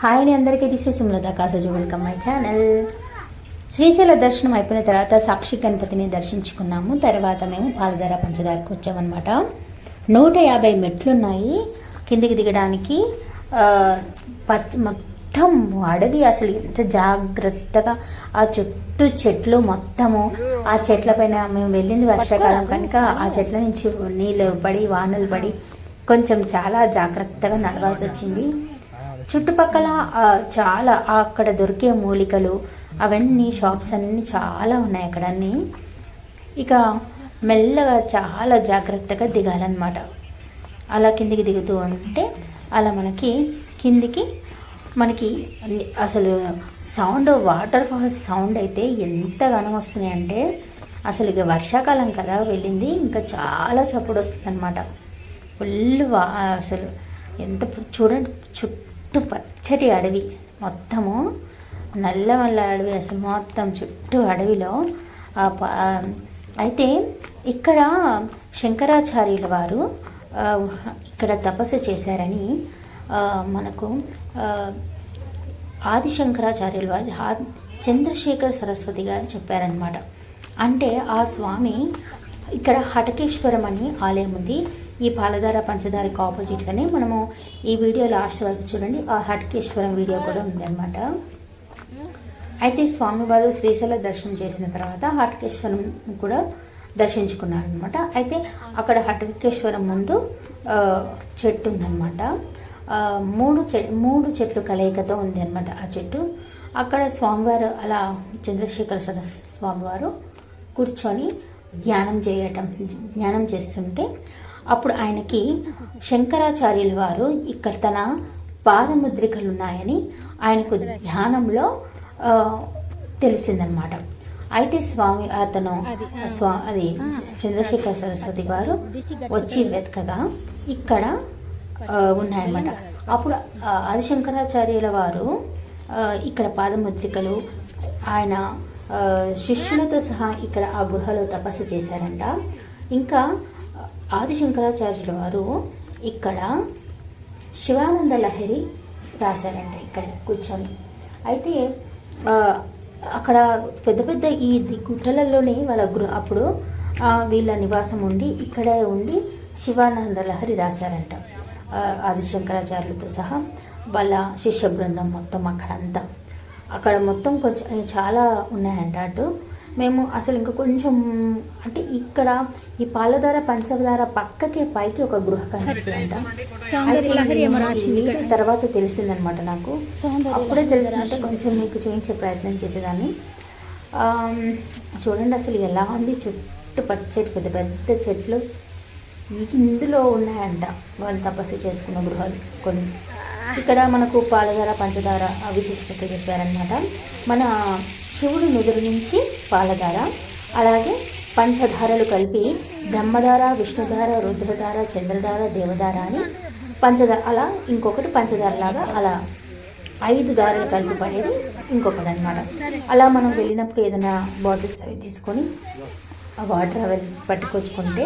Hi అండి, అందరికీ this is Sumalatha Kasaju. Welcome my channel. శ్రీశైల దర్శనం అయిపోయిన తర్వాత సాక్షి గణపతిని దర్శించుకున్నాము. తర్వాత మేము పాలధార పంచదారకు వచ్చామన్నమాట. 150 మెట్లున్నాయి కిందికి దిగడానికి. మొత్తం అడవి, అసలు ఎంత జాగ్రత్తగా ఆ చుట్టూ చెట్లు మొత్తము. ఆ చెట్ల పైన మేము వెళ్ళింది వర్షాకాలం కనుక ఆ చెట్ల నుంచి నీళ్ళు పడి వానలు పడి కొంచెం చాలా జాగ్రత్తగా నడవాల్సి వచ్చింది. చుట్టుపక్కల చాలా అక్కడ దొరికే మూలికలు అవన్నీ షాప్స్ అన్నీ చాలా ఉన్నాయి అక్కడ అన్నీ. ఇక మెల్లగా చాలా జాగ్రత్తగా దిగాలన్నమాట. అలా కిందికి దిగుతూ ఉంటే అలా కిందికి అసలు సౌండ్, వాటర్ ఫాల్స్ సౌండ్ అయితే ఎంతగానో వస్తున్నాయి అంటే అసలు ఇక వర్షాకాలం కదా వెళ్ళింది, ఇంకా చాలా చప్పుడు వస్తుంది అనమాట. ఫుల్ అసలు ఎంత చూడండి, చుట్టూ పచ్చటి అడవి, మొత్తము నల్లమల్ల అడవి, అసలు మొత్తం చుట్టూ అడవిలో. అయితే ఇక్కడ శంకరాచార్యుల వారు ఇక్కడ తపస్సు చేశారని మనకు ఆది శంకరాచార్యుల వారు చంద్రశేఖర్ సరస్వతి గారు చెప్పారనమాట. అంటే ఆ స్వామి ఇక్కడ హటకేశ్వరం అని ఆలయం ఉంది. ఈ పాలధార పంచదారికి ఆపోజిట్గానే మనము ఈ వీడియో లాస్ట్ వరకు చూడండి, ఆ హటకేశ్వరం వీడియో కూడా ఉందన్నమాట. అయితే స్వామివారు శ్రీశైల దర్శనం చేసిన తర్వాత హటకేశ్వరం కూడా దర్శించుకున్నారనమాట. అయితే అక్కడ హటకేశ్వరం ముందు చెట్టు ఉందన్నమాట. మూడు చెట్లు కలయికతో ఉంది అనమాట ఆ చెట్టు. అక్కడ స్వామివారు అలా చంద్రశేఖర స్వామివారు కూర్చొని ధ్యానం చేస్తుంటే అప్పుడు ఆయనకి శంకరాచార్యుల వారు ఇక్కడ తన పాదముద్రికలు ఉన్నాయని ఆయనకు ధ్యానంలో తెలిసిందనమాట. అయితే అది చంద్రశేఖర సరస్వతి గారు వచ్చి వెతకగా ఇక్కడ ఉన్నాయన్నమాట. అప్పుడు ఆది శంకరాచార్యుల వారు ఇక్కడ పాదముద్రికలు ఆయన శిష్యులతో సహా ఇక్కడ ఆ గుహలో తపస్సు చేశారంట. ఇంకా ఆది శంకరాచార్యుల వారు ఇక్కడ శివానంద లహరి రాశారంట ఇక్కడ కూర్చొని. అయితే అక్కడ పెద్ద పెద్ద ఈ గుట్టలలోనే వాళ్ళ అప్పుడు వీళ్ళ నివాసం ఇక్కడే ఉండి శివానంద లహరి రాశారంట. ఆది శంకరాచార్యులతో సహా వాళ్ళ శిష్య బృందం మొత్తం అక్కడ మొత్తం కొంచెం చాలా ఉన్నాయంట. అటు మేము అసలు ఇంకా కొంచెం అంటే ఇక్కడ ఈ పాలధార పంచదార పైకి ఒక గృహ కనిపిస్తుందంట. తర్వాత తెలిసిందనమాట నాకు. అప్పుడే తెలిసిందంటే కొంచెం మీకు చూపించే ప్రయత్నం చేసేదాన్ని. చూడండి అసలు ఎలా ఉంది, చుట్టూ పచ్చటి పెద్ద పెద్ద చెట్లు ఇందులో ఉన్నాయంట వాళ్ళు తపస్సు చేసుకున్న గృహాలు కొన్ని. ఇక్కడ మనకు పాలధార పంచదార విశిష్టత చెప్పారనమాట. మన శివుడు నుదురు నుంచి పాలధార, అలాగే పంచధారలు కలిపి బ్రహ్మధార, విష్ణుధార, రుద్రధార, చంద్రధార, దేవధార అని పంచదార, అలా ఇంకొకటి పంచదార లాగా అలా 5 దారాలు కలిపి పడేది ఇంకొకటి అనమాట. అలా మనం వెళ్ళినప్పుడు ఏదైనా బాటిల్స్ అవి తీసుకొని ఆ వాటర్ అవి పట్టుకొచ్చుకుంటే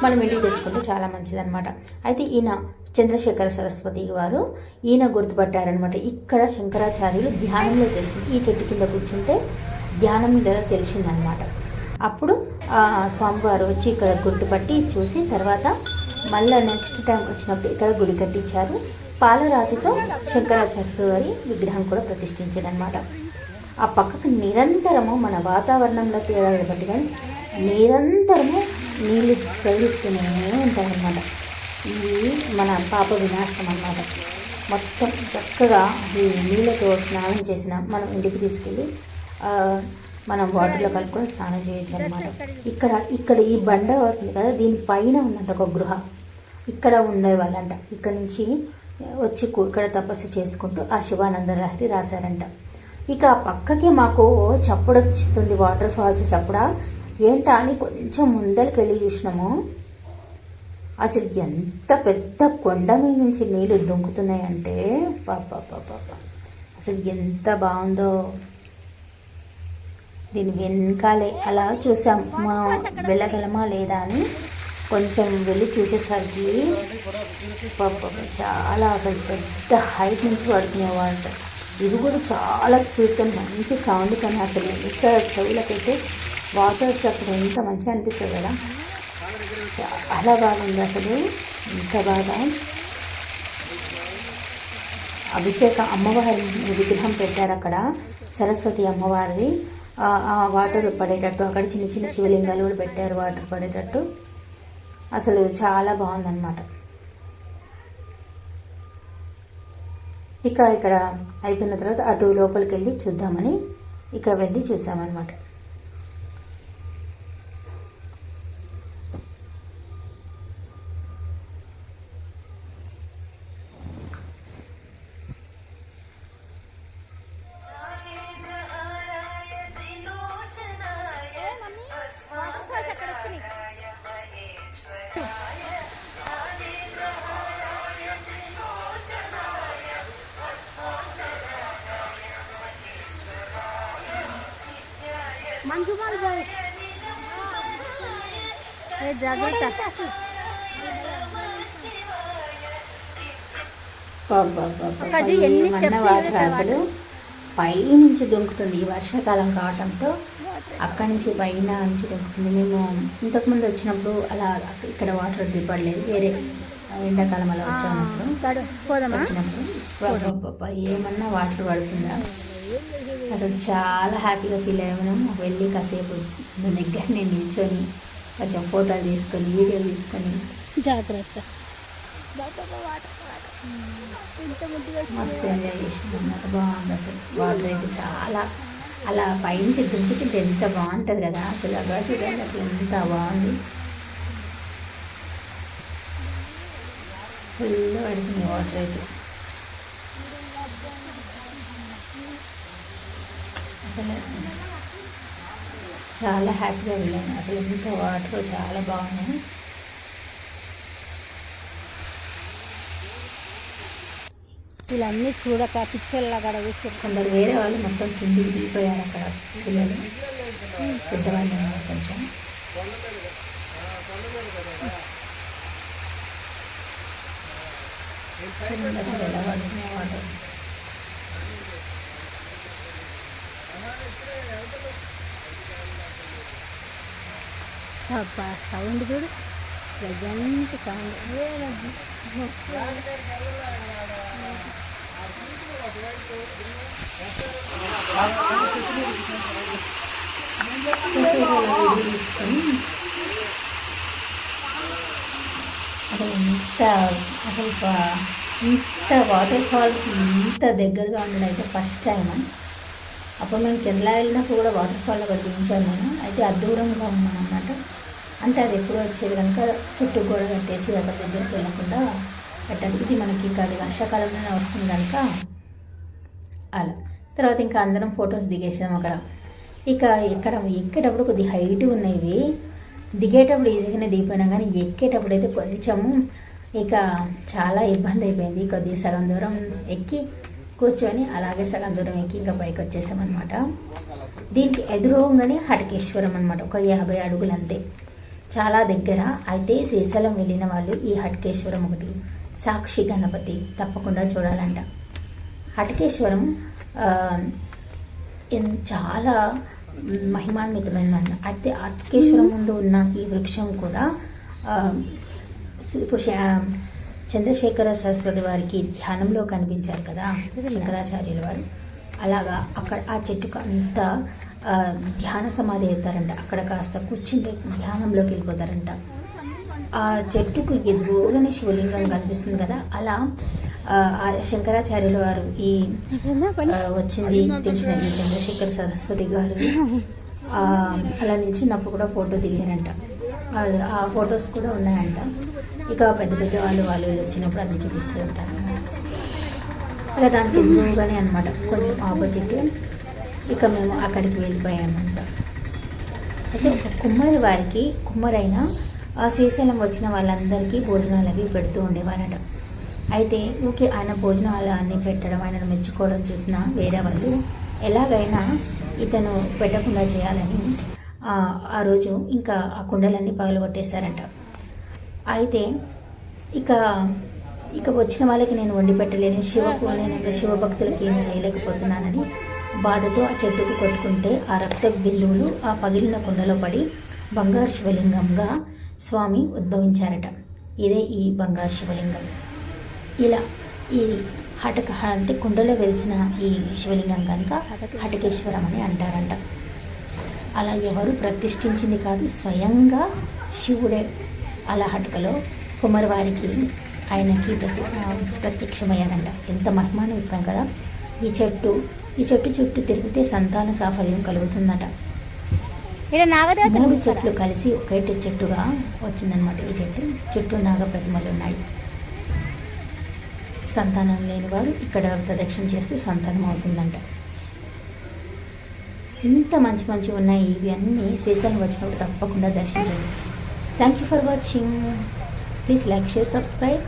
మనం ఇంటికి తెచ్చుకుంటే చాలా మంచిదన్నమాట. అయితే ఈయన చంద్రశేఖర సరస్వతి వారు ఈయన గుర్తుపట్టారనమాట. ఇక్కడ శంకరాచార్యులు ధ్యానంలో తెలిసింది, ఈ చెట్టు కింద కూర్చుంటే ధ్యానంలో తెలిసిందనమాట. అప్పుడు స్వామివారు వచ్చి ఇక్కడ గుర్తుపట్టి చూసి తర్వాత మళ్ళీ నెక్స్ట్ టైం వచ్చినప్పుడు ఇక్కడ గుడి కట్టించారు. పాలరాతితో శంకరాచార్యులు వారి విగ్రహం కూడా ప్రతిష్ఠించారనమాట. ఆ పక్కకు నిరంతరము మన వాతావరణంలో తేడా బట్టి కానీ నిరంతరము నీళ్ళు ప్రవహిస్తూనే ఉంటాయన్నమాట. ఇది మన పాప వినాశనం అన్నమాట. మొత్తం చక్కగా ఈ నీళ్ళతో స్నానం చేసిన మనం ఇంటికి తీసుకెళ్ళి మనం వాటర్లో కలుపుకొని స్నానం చేయొచ్చు అనమాట. ఇక్కడ ఈ బండ అవుతుంది కదా, దీనిపైన ఉందంట ఒక గృహ. ఇక్కడ ఉండేవాళ్ళంట. ఇక్కడ నుంచి వచ్చి ఇక్కడ తపస్సు చేసుకుంటూ ఆ శివానంద లహరి రాశారంట. ఇక ఆ పక్కకి మాకు చప్పుడు వస్తుంది, వాటర్ ఫాల్స్ చప్పుడా ఏంటా అని కొంచెం ముందరికి వెళ్ళి చూసినాము. అసలు ఎంత పెద్ద కొండ మీద నుంచి నీళ్ళు దుంకుతున్నాయంటే పాప అసలు ఎంత బాగుందో. దీని వెనకాలే అలా చూసాం, వెళ్ళగలమా లేదా అని కొంచెం వెళ్ళి చూసేసరికి చాలా అసలు పెద్ద హైట్ నుంచి పడుతున్నాయి వాటర్. ఇది కూడా చాలా స్పీడ్తో మంచి సౌండ్, కానీ అసలు ఎంత చెవులకైతే వాటర్ అప్పుడు ఎంత మంచిగా అనిపిస్తుంది కదా. చాలా బాగుంది అసలు, ఇంత బాగా. అభిషేక అమ్మవారి విగ్రహం పెట్టారు అక్కడ, సరస్వతి అమ్మవారిది. వాటర్ పడేటట్టు అక్కడ చిన్న చిన్న శివలింగాలు కూడా పెట్టారు వాటర్ పడేటట్టు. అసలు చాలా బాగుందన్నమాట. ఇక ఇక్కడ అయిపోయిన తర్వాత అటు లోపలికి వెళ్ళి చూద్దామని ఇక వెళ్ళి చూసామన్నమాట. జాగ్రత్త. అసలు పై నుంచి దొంకుతుంది ఈ వర్షాకాలం కావడంతో, అక్కడి నుంచి పైన నుంచి దొంకుతుంది. మేము ఇంతకుముందు వచ్చినప్పుడు అలా ఇక్కడ వాటర్ దిపడలేదు, వేరే ఎండాకాలం అలా వచ్చినప్పుడు ఏమన్నా వాటర్ పడుతుందా. అసలు చాలా హ్యాపీగా ఫీల్ అయ్యాము. వెళ్ళి కాసేపు దగ్గర నేను నిల్చొని కొంచెం ఫోటోలు తీసుకొని వీడియోలు తీసుకొని జాగ్రత్త మస్తు ఎంజాయ్ చేసినాం అన్నమాట. బాగుంది అసలు వాటర్ అయితే చాలా, అలా పైనుంచి దుంకుతుంటే ఎంత బాగుంటుంది కదా. అసలు అక్కడ చూడండి అసలు ఎంత బాగుంది. ఫుల్ పడుతుంది వాటర్ అయితే. అసలు చాలా హ్యాపీగా వెళ్ళాను. అసలు ఎంత వాటర్ చాలా బాగున్నాయి. వీళ్ళన్నీ చూడక పిక్చర్లు అక్కడ వేస్తారు. కొందరు వేరే వాళ్ళు మొత్తం కిందికి దిగిపోయారు అక్కడ, పిల్లలు పెద్దవాళ్ళు కొంచెం. చూడండి అసలు ఎలా పడుతున్నాయి వాటర్. సౌండ్ చూడు, ప్రజెంట్ సౌండ్. అసలు ఇంత వాటర్ ఫాల్ ఇంత దగ్గరగా ఉండడం అయితే ఫస్ట్ టైం. అప్పుడు మేము కేరళ వెళ్ళినప్పుడు కూడా వాటర్ ఫాల్లో దించాను నేను. అయితే దూరంగా ఉన్నాను అన్నమాట. అంటే అది ఎప్పుడు వచ్చేది కనుక చుట్టూ గోడ కట్టేసి అక్కడ దగ్గరికి వెళ్ళకుండా పెట్టాలి. ఇది మనకి అది వర్షాకాలంలోనే వస్తుంది కనుక అలా. తర్వాత ఇంకా అందరం ఫొటోస్ దిగేసాం అక్కడ. ఇక ఎక్కేటప్పుడు కొద్దిగా హైట్ ఉన్నాయి. దిగేటప్పుడు ఈజీగానే దిగిపోయినాం, కానీ ఎక్కేటప్పుడు అయితే కొంచెము ఇక చాలా ఇబ్బంది అయిపోయింది. కొద్దిగా సగం దూరం ఎక్కి కూర్చొని అలాగే సగం దూరం ఎక్కి ఇంకా పైకి వచ్చేసామన్నమాట. దీనికి ఎదురుగానే హటకేశ్వరం అనమాట, ఒక 50 అడుగులు అంతే, చాలా దగ్గర. అయితే శ్రీశైలం వెళ్ళిన వాళ్ళు ఈ హటకేశ్వరం ఒకటి, సాక్షి గణపతి తప్పకుండా చూడాలంట. హటకేశ్వరం చాలా మహిమాన్వితమైనదంట. అయితే హటకేశ్వరం ముందు ఉన్న ఈ వృక్షం కూడా చంద్రశేఖర సరస్వతి వారికి ధ్యానంలో కనిపించారు కదా శంకరాచార్యుల వారు. అలాగా అక్కడ ఆ చెట్టుకు అంతా ధ్యాన సమాధి అవుతారంట. అక్కడ కాస్త కూర్చుంటే ధ్యానంలోకి వెళ్ళిపోతారంట. ఆ చెట్టుకు ఎదురుగానే శివలింగం కనిపిస్తుంది కదా. అలా శంకరాచార్యుల వారు ఈ వచ్చింది తెలిసిన ఈ చంద్రశేఖర సరస్వతి గారు అలా నిల్చున్నప్పుడు కూడా ఫోటో దిగారంట. ఆ ఫొటోస్ కూడా ఉన్నాయంట. ఇక పెద్ద పెద్ద వాళ్ళు వచ్చినప్పుడు అన్నీ చూపిస్తూ ఉంటారు అన్నమాట. అలా దానికి ఎదురుగానే అనమాట, కొంచెం ఆపోజిట్. ఇక మేము అక్కడికి వెళ్ళిపోయామంట. అయితే ఒక కుమ్మరి వారికి కుమ్మరైన శ్రీశైలం వచ్చిన వాళ్ళందరికీ భోజనాలు అవి పెడుతూ ఉండేవారట. అయితే ఊకే ఆయన భోజనాలు అన్నీ పెట్టడం, ఆయనను మెచ్చుకోవడం చూసిన వేరే వాళ్ళు ఎలాగైనా ఇతను పెట్టకుండా చేయాలని ఆ రోజు ఇంకా ఆ కుండలన్నీ పగలగొట్టేశారంట. అయితే ఇక ఇక వచ్చిన వాళ్ళకి నేను వండి పెట్టలేను, నేను శివభక్తులకి ఏం చేయలేకపోతున్నానని బాధతో ఆ చెట్టుకు కొట్టుకుంటే ఆ రక్త బిందువులు ఆ పగిలిన కుండలో పడి బంగారు శివలింగంగా స్వామి ఉద్భవించారట. ఇదే ఈ బంగారు శివలింగం. ఇలా ఇది అంటే కుండలో వెలిసిన ఈ శివలింగం కనుక హటకేశ్వరం అని అంటారంట. అలా ఎవరు ప్రతిష్ఠించింది కాదు, స్వయంగా శివుడే అలా హటకలో కుమ్మరివారికి ఆయనకి ప్రత్యక్షమయ్యాడంట. ఎంత మహిమాన్వితం కదా. ఈ చెట్టు చుట్టూ తిరిగితే సంతాన సాఫల్యం కలుగుతుందట. మూడు చెట్లు కలిసి ఒకటి చెట్టుగా వచ్చిందనమాట. ఈ చెట్టు చుట్టూ నాగ ప్రతిమలు ఉన్నాయి. సంతానం లేని వారు ఇక్కడ ప్రదక్షిణ చేస్తే సంతానం అవుతుందంట. ఇంత మంచి ఉన్నాయి. ఇవి అన్నీ శ్రీశైలం వచ్చినప్పుడు తప్పకుండా దర్శించండి. Thank you for watching. Please like, share, subscribe.